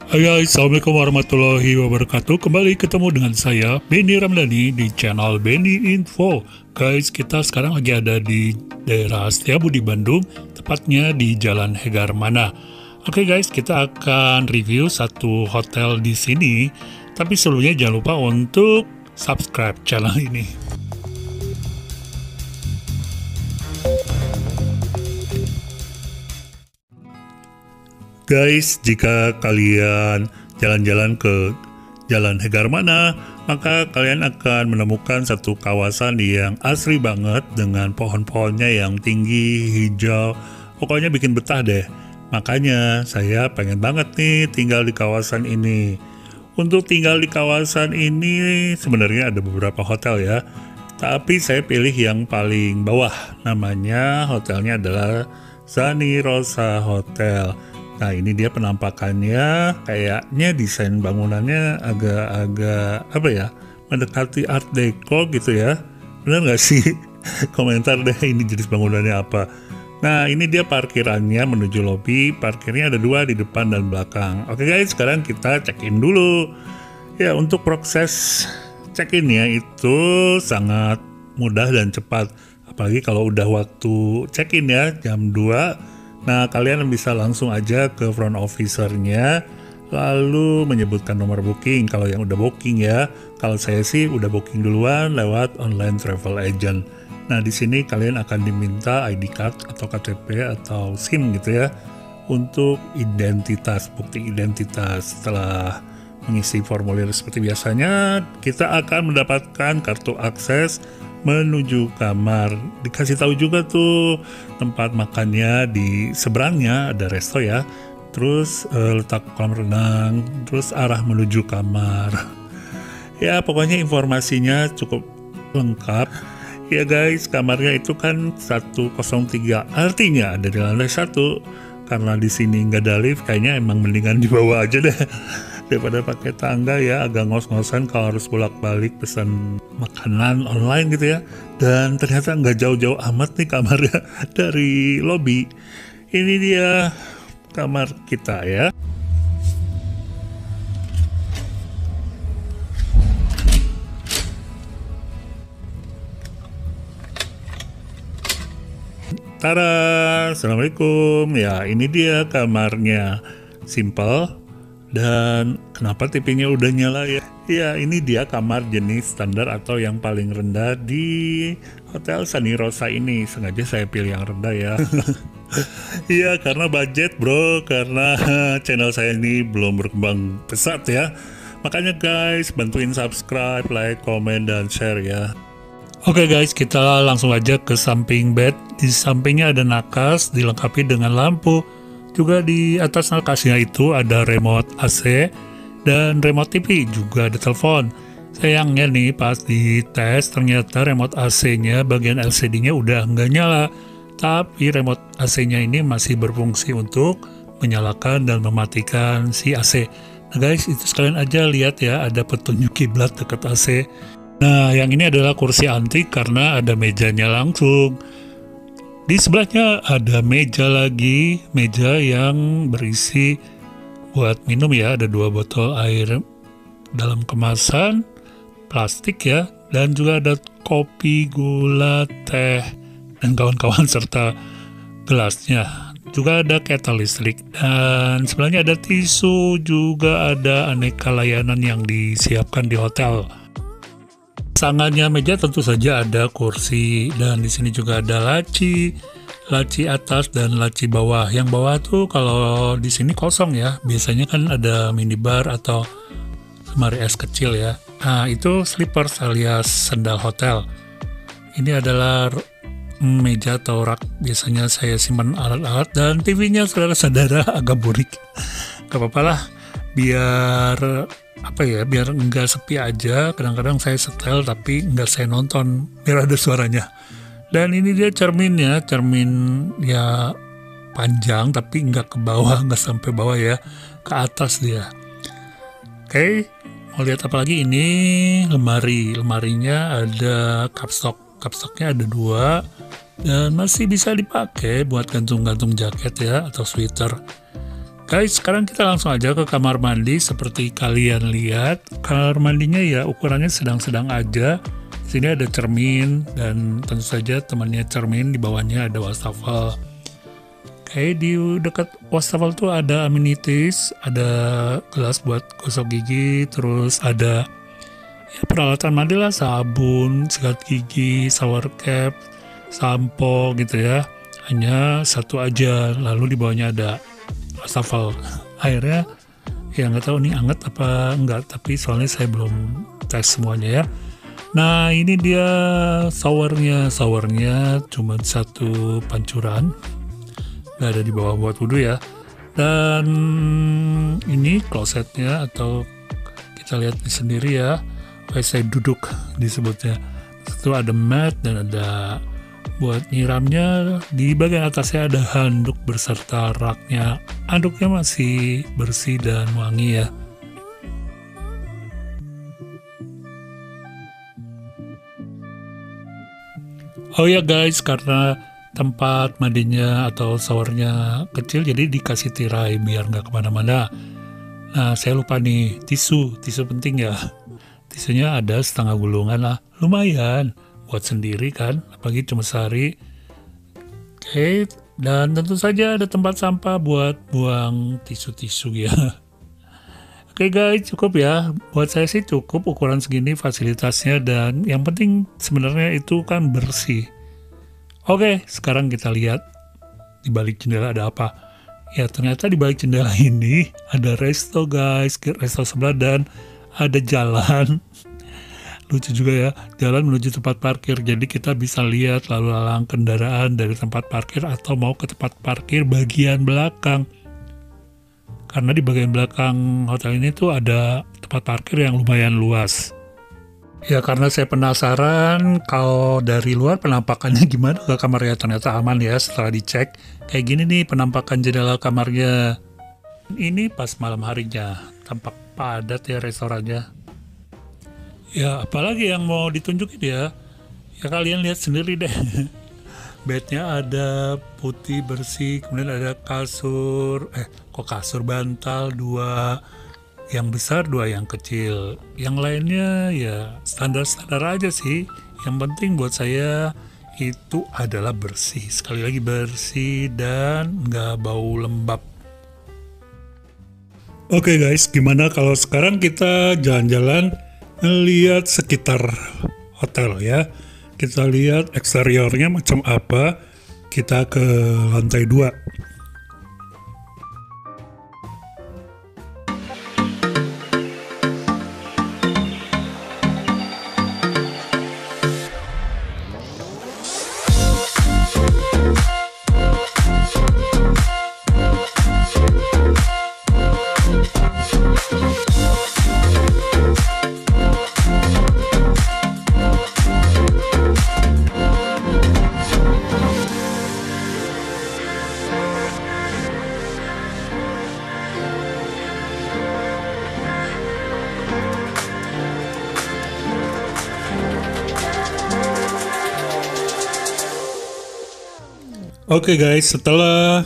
Hai guys, Assalamualaikum warahmatullahi wabarakatuh. Kembali ketemu dengan saya, Benny Ramdhani, di channel Benny Info. Guys, kita sekarang lagi ada di daerah Setiabudi, Bandung, tepatnya di Jalan Hegarmana. Oke guys, kita akan review satu hotel di sini. Tapi sebelumnya jangan lupa untuk subscribe channel ini. Guys, jika kalian jalan-jalan ke Jalan Hegarmana, maka kalian akan menemukan satu kawasan yang asri banget dengan pohon-pohonnya yang tinggi, hijau, pokoknya bikin betah deh. Makanya saya pengen banget nih tinggal di kawasan ini. Untuk tinggal di kawasan ini sebenarnya ada beberapa hotel ya, tapi saya pilih yang paling bawah. Namanya hotelnya adalah Zani Rosa Hotel. Nah, ini dia penampakannya, kayaknya desain bangunannya agak-agak apa ya, mendekati art deco gitu ya. Bener nggak sih? Komentar deh ini jenis bangunannya apa. Nah, ini dia parkirannya menuju lobi. Parkirnya ada dua di depan dan belakang. Oke guys, sekarang kita check-in dulu. Ya, untuk proses check-innya itu sangat mudah dan cepat. Apalagi kalau udah waktu check-in ya, jam 2. Nah, kalian bisa langsung aja ke front officer-nya, lalu menyebutkan nomor booking kalau yang udah booking ya. Kalau saya sih udah booking duluan lewat online travel agent. Nah, di sini kalian akan diminta ID card atau KTP atau SIM gitu ya, untuk identitas, bukti identitas. Setelah mengisi formulir seperti biasanya, kita akan mendapatkan kartu akses menuju kamar. Dikasih tahu juga tuh tempat makannya, di seberangnya ada resto ya, terus letak kolam renang, terus arah menuju kamar. Ya pokoknya informasinya cukup lengkap ya guys. Kamarnya itu kan 103, artinya ada di lantai 1. Karena di sini nggak ada lift, kayaknya emang mendingan di bawah aja deh daripada pakai tangga ya, agak ngos-ngosan kalau harus bolak-balik pesan makanan online gitu ya. Dan ternyata nggak jauh-jauh amat nih kamarnya dari lobi. Ini dia kamar kita ya. Tada, assalamualaikum. Ya, ini dia kamarnya, simple. Dan kenapa TV-nya udah nyala ya? Ya, ini dia kamar jenis standar atau yang paling rendah di Hotel Zani Rosa ini. Sengaja saya pilih yang rendah ya. Iya, karena budget bro, karena channel saya ini belum berkembang pesat ya. Makanya guys, bantuin subscribe, like, komen, dan share ya. Oke guys, kita langsung aja ke samping bed. Di sampingnya ada nakas, dilengkapi dengan lampu. Juga di atas nakasnya itu ada remote AC dan remote TV, juga ada telepon. Sayangnya nih pas dites ternyata remote AC-nya bagian LCD-nya udah nggak nyala. Tapi remote AC-nya ini masih berfungsi untuk menyalakan dan mematikan si AC. Nah guys, itu sekalian aja lihat ya, ada petunjuk kiblat dekat AC. Nah, yang ini adalah kursi antik karena ada mejanya langsung. Di sebelahnya ada meja lagi, meja yang berisi buat minum ya, ada 2 botol air dalam kemasan plastik ya, dan juga ada kopi, gula, teh, dan kawan-kawan serta gelasnya. Juga ada kettle listrik, dan sebelahnya ada tisu, juga ada aneka layanan yang disiapkan di hotel. Sangannya meja tentu saja ada kursi, dan di sini juga ada laci atas dan laci bawah. Yang bawah tuh kalau di sini kosong ya, biasanya kan ada minibar atau lemari es kecil ya. Nah itu slippers alias sandal hotel. Ini adalah meja atau rak, biasanya saya simpan alat-alat, dan TV-nya saudara-saudara agak burik. Gak apa-apa lah, biar apa ya, biar enggak sepi aja. Kadang-kadang saya setel tapi enggak saya nonton biar ada suaranya. Dan ini dia cerminnya, cermin ya panjang tapi enggak ke bawah, enggak sampai bawah ya, ke atas dia. Oke, mau lihat apa lagi? Ini lemarinya ada cupstocknya ada 2 dan masih bisa dipakai buat gantung-gantung jaket ya atau sweater. Guys, sekarang kita langsung aja ke kamar mandi. Seperti kalian lihat, kamar mandinya ya ukurannya sedang-sedang aja. Di sini ada cermin dan tentu saja temannya cermin, di bawahnya ada wastafel. Oke, di dekat wastafel tuh ada amenities, ada gelas buat gosok gigi, terus ada ya peralatan mandi lah, sabun, sikat gigi, shower cap, sampo gitu ya. Hanya satu aja, lalu di bawahnya ada wastafel. Airnya ya nggak tahu nih anget apa enggak, tapi soalnya saya belum tes semuanya ya. Nah ini dia showernya cuma satu pancuran, nggak ada di bawah buat wudhu ya. Dan ini klosetnya, atau kita lihat di sendiri ya, WC duduk disebutnya. Itu ada mat dan ada buat nyiramnya. Di bagian atasnya ada handuk berserta raknya. Handuknya masih bersih dan wangi ya. Oh ya guys, karena tempat mandinya atau showernya kecil, jadi dikasih tirai biar nggak kemana-mana. Nah saya lupa nih, tisu penting ya. Tisunya ada setengah gulungan lah, lumayan buat sendiri kan, apalagi cuma sehari. Oke, dan tentu saja ada tempat sampah buat buang tisu-tisu ya. Oke guys, cukup ya. Buat saya sih cukup ukuran segini fasilitasnya, dan yang penting sebenarnya itu kan bersih. Oke, sekarang kita lihat di balik jendela ada apa. Ya ternyata di balik jendela ini ada resto guys, resto sebelah, dan ada jalan. Lucu juga ya, jalan menuju tempat parkir. Jadi kita bisa lihat lalu lalang kendaraan dari tempat parkir atau mau ke tempat parkir bagian belakang. Karena di bagian belakang hotel ini tuh ada tempat parkir yang lumayan luas. Ya karena saya penasaran kalau dari luar penampakannya gimana ke kamarnya. Ternyata aman ya setelah dicek. Kayak gini nih penampakan jendela kamarnya. Ini pas malam harinya, tampak padat ya restorannya. Ya apalagi yang mau ditunjukin ya. Ya kalian lihat sendiri deh. Bednya ada putih bersih, kemudian ada kasur, kasur bantal, 2 yang besar, 2 yang kecil. Yang lainnya ya standar-standar aja sih. Yang penting buat saya itu adalah bersih. Sekali lagi bersih dan nggak bau lembab. Oke guys, gimana kalau sekarang kita jalan-jalan lihat sekitar hotel ya. Kita lihat eksteriornya macam apa. Kita ke lantai 2. Oke guys, setelah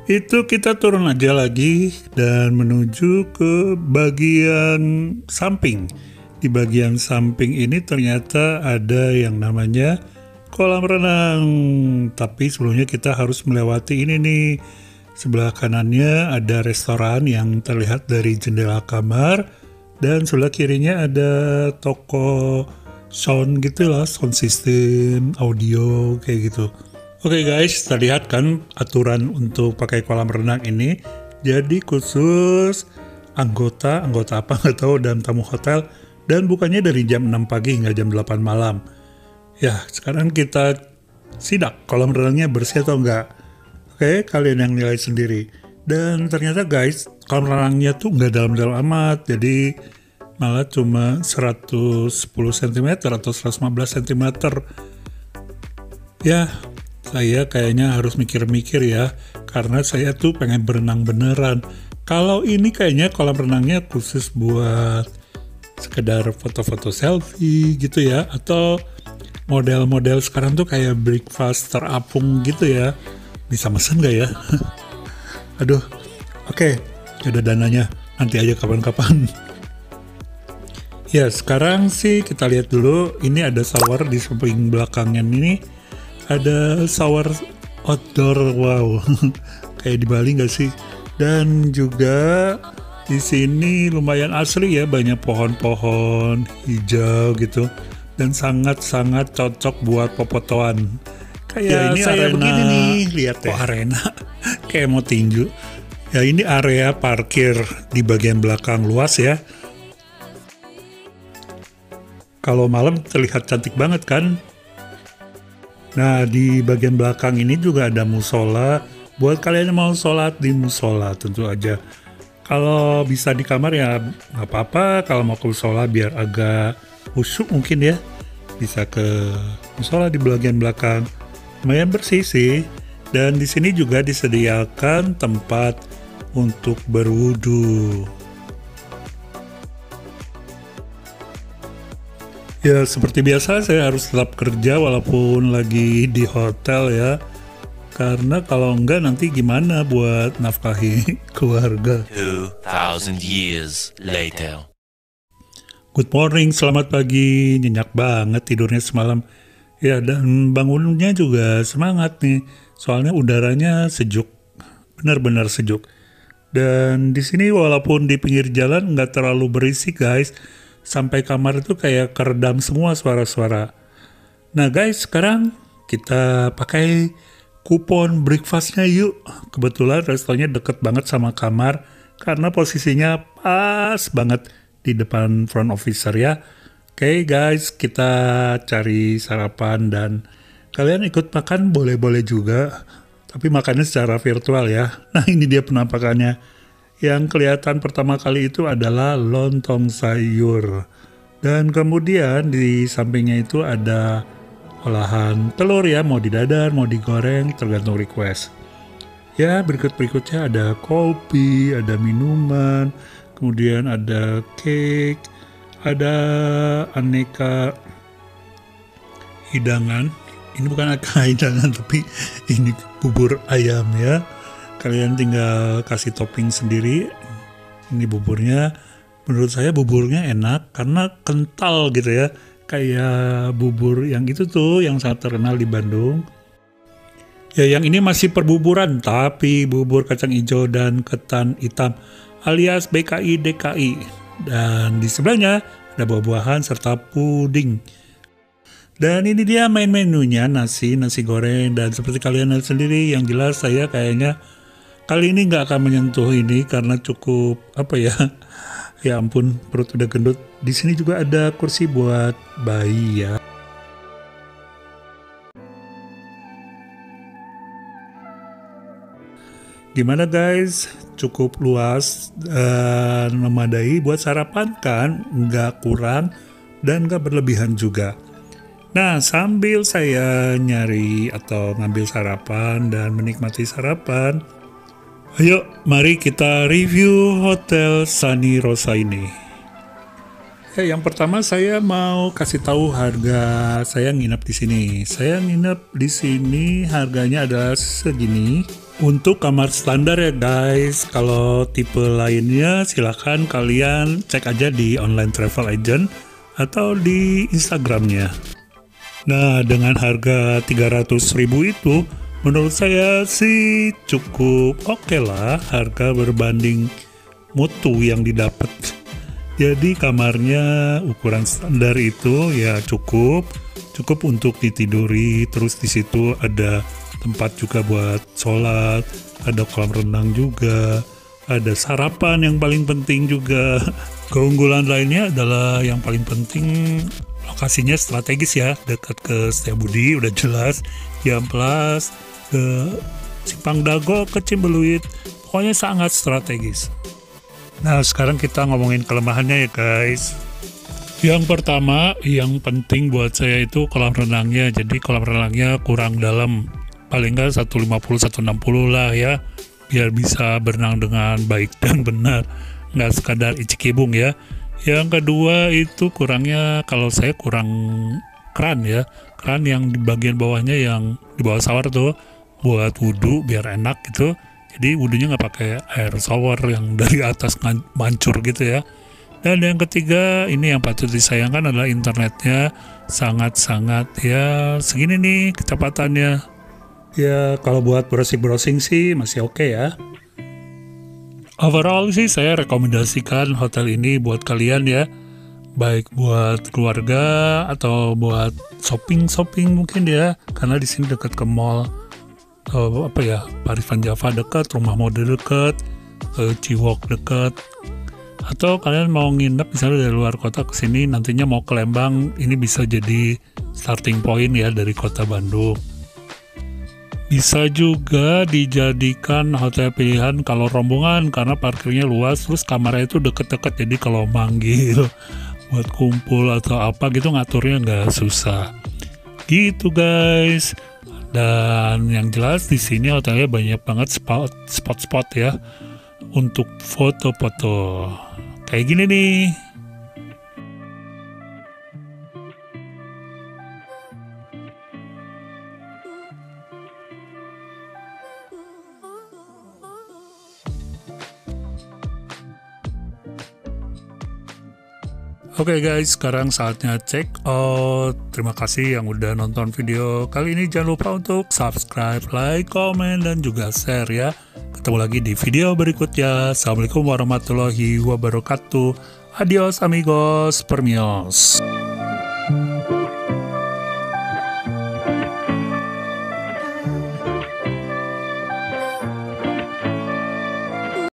itu kita turun aja lagi dan menuju ke bagian samping. Di bagian samping ini ternyata ada yang namanya kolam renang. Tapi sebelumnya kita harus melewati ini nih. Sebelah kanannya ada restoran yang terlihat dari jendela kamar. Dan sebelah kirinya ada toko sound gitu lah, sound system, audio kayak gitu. Oke guys, kita lihat kan aturan untuk pakai kolam renang ini. Jadi khusus anggota apa nggak tahu, dan tamu hotel, dan bukannya dari jam 6 pagi hingga jam 8 malam. Ya, sekarang kita sidak kolam renangnya bersih atau enggak. Oke, kalian yang nilai sendiri. Dan ternyata guys, kolam renangnya tuh nggak dalam-dalam amat. Jadi malah cuma 110 cm atau 115 cm. Ya, saya kayaknya harus mikir-mikir ya, karena saya tuh pengen berenang beneran. Kalau ini kayaknya kolam renangnya khusus buat sekedar foto-foto selfie gitu ya, atau model-model sekarang tuh kayak breakfast terapung gitu ya. Bisa mesen gak ya? Aduh, Oke, ada dananya, nanti aja kapan-kapan. Ya, sekarang sih kita lihat dulu, ini ada shower di samping belakangnya ini. Ada shower outdoor, wow, kayak di Bali nggak sih? Dan juga di sini lumayan asri ya, banyak pohon-pohon hijau gitu, dan sangat-sangat cocok buat popotoan. Kayak ya, ini saya arena, begini nih, lihat ya. Arena, kayak mau tinju. Ya ini area parkir di bagian belakang luas ya. Kalau malam terlihat cantik banget kan. Nah di bagian belakang ini juga ada musola. Buat kalian yang mau sholat di musola tentu aja. Kalau bisa di kamar ya nggak apa-apa. Kalau mau ke musola biar agak khusyuk mungkin ya. Bisa ke musola di bagian belakang. Lumayan bersih sih. Dan di sini juga disediakan tempat untuk berwudu. Ya seperti biasa saya harus tetap kerja walaupun lagi di hotel ya. Karena kalau enggak nanti gimana buat nafkahi keluarga. 2000 years later. Good morning, selamat pagi. Nyenyak banget tidurnya semalam. Ya dan bangunnya juga semangat nih. Soalnya udaranya sejuk. Benar-benar sejuk. Dan di sini walaupun di pinggir jalan nggak terlalu berisik guys, sampai kamar itu kayak keredam semua suara-suara. Nah guys, sekarang kita pakai kupon breakfastnya yuk. Kebetulan restonya deket banget sama kamar, karena posisinya pas banget di depan front officer ya. Oke guys, kita cari sarapan dan kalian ikut makan boleh-boleh juga. Tapi makannya secara virtual ya. Nah ini dia penampakannya. Yang kelihatan pertama kali itu adalah lontong sayur. Dan kemudian di sampingnya itu ada olahan telur ya. Mau didadar, mau digoreng, tergantung request. Ya berikutnya ada kopi, ada minuman. Kemudian ada cake. Ada aneka hidangan. Ini bukan hidangan tapi ini bubur ayam ya. Kalian tinggal kasih topping sendiri. Ini buburnya. Menurut saya buburnya enak karena kental gitu ya. Kayak bubur yang itu tuh yang sangat terkenal di Bandung. Ya yang ini masih perbuburan tapi bubur kacang hijau dan ketan hitam alias BKI DKI. Dan di sebelahnya ada buah-buahan serta puding. Dan ini dia main menunya, nasi goreng. Dan seperti kalian lihat sendiri, yang jelas saya kayaknya kali ini nggak akan menyentuh ini karena cukup ya ampun perut udah gendut. Di sini juga ada kursi buat bayi ya. Gimana guys? Cukup luas dan memadai buat sarapan kan? Nggak kurang dan nggak berlebihan juga. Nah, sambil saya nyari atau ngambil sarapan dan menikmati sarapan, ayo mari kita review Hotel Sunny Rosa ini. Yang pertama saya mau kasih tahu harga saya nginep di sini. Saya nginep di sini harganya adalah segini. Untuk kamar standar ya guys. Kalau tipe lainnya silahkan kalian cek aja di online travel agent atau di Instagramnya. Nah, dengan harga 300.000 itu, menurut saya sih cukup oke lah harga berbanding mutu yang didapat. Jadi kamarnya ukuran standar itu ya cukup untuk ditiduri. Terus di situ ada tempat juga buat sholat, ada kolam renang juga, ada sarapan yang paling penting juga. Keunggulan lainnya adalah yang paling penting lokasinya strategis ya, dekat ke Setiabudi udah jelas, Ciamplas, ke Simpang Dago, ke Cimbeluit, pokoknya sangat strategis. Nah sekarang kita ngomongin kelemahannya ya guys. Yang pertama, yang penting buat saya itu kolam renangnya. Jadi kolam renangnya kurang dalam, paling nggak 150-160 lah ya, biar bisa berenang dengan baik dan benar, nggak sekadar icik-ibung ya. Yang kedua itu kurangnya, kalau saya kurang keran ya, keran yang di bagian bawahnya yang di bawah shower tuh buat wudhu biar enak gitu. Jadi wudhunya nggak pakai air shower yang dari atas mancur gitu ya. Dan yang ketiga, ini yang patut disayangkan adalah internetnya sangat-sangat ya segini nih kecepatannya. Ya kalau buat browsing-browsing sih masih oke ya. Overall sih saya rekomendasikan hotel ini buat kalian ya. Baik buat keluarga atau buat shopping mungkin ya. Karena di sini dekat ke mall. Paris Van Java dekat, Rumah Mode dekat, Ciwok dekat. Atau kalian mau nginep misalnya dari luar kota ke sini, nantinya mau ke Lembang, ini bisa jadi starting point ya dari kota Bandung. Bisa juga dijadikan hotel pilihan kalau rombongan karena parkirnya luas, terus kamarnya itu deket-deket, jadi kalau manggil buat kumpul atau apa gitu ngaturnya nggak susah. Gitu guys. Dan yang jelas di sini hotelnya banyak banget spot-spot ya untuk foto-foto. Kayak gini nih. Oke guys, sekarang saatnya check out. Terima kasih yang udah nonton video kali ini. Jangan lupa untuk subscribe, like, komen, dan juga share ya. Ketemu lagi di video berikutnya. Assalamualaikum warahmatullahi wabarakatuh. Adios amigos, permios.